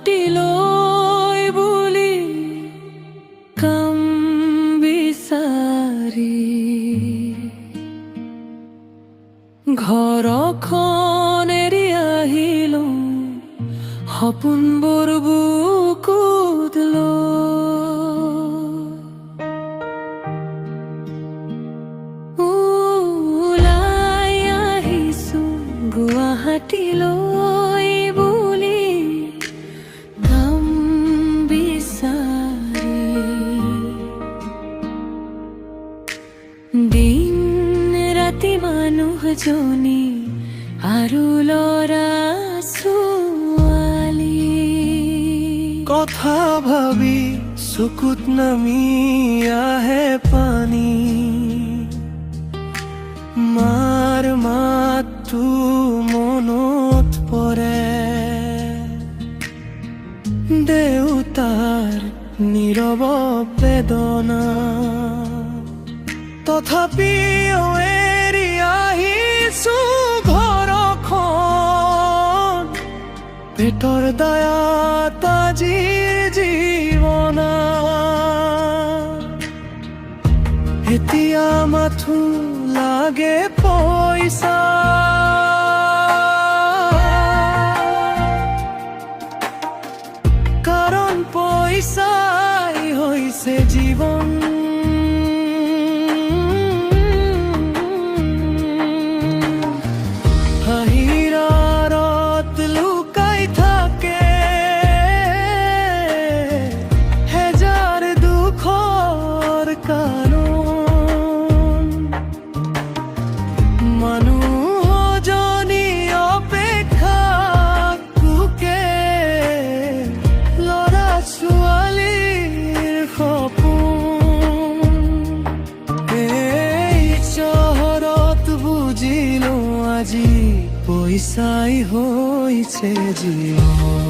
গুৱাহাটীলৈ বুলি কাম বিচাৰি ঘৰখন এৰি আহিলো সপোনবোৰ বুকুত ওলাই আহিছো গুৱাহাটীলৈ বুলি কাম বিচাৰি দিন ৰাতি মানুহজনী আৰু ল'ৰা ছোৱালী কথা ভাবি চকুত নামি আহে পানী মাৰ মাতটো মনত পৰে দেউতাৰ নীৰৱ বেদনা তথাপিও এৰি আহিছো ঘৰখন পেটৰ দায়াত আজিৰ জীৱনা এতিয়া মাথো লাগে পইচা কাৰণ পইচাই হৈছে জীৱন হাঁহিৰাৰত লুকাই থাকে হেজাৰ দুখৰ কাৰণ মানুহজনী অপেক্ষা কুকে ল'ৰা ছোৱালীৰ সপোন এই চহৰত বুজিলো আজি পইচাই হৈছে জীৱন।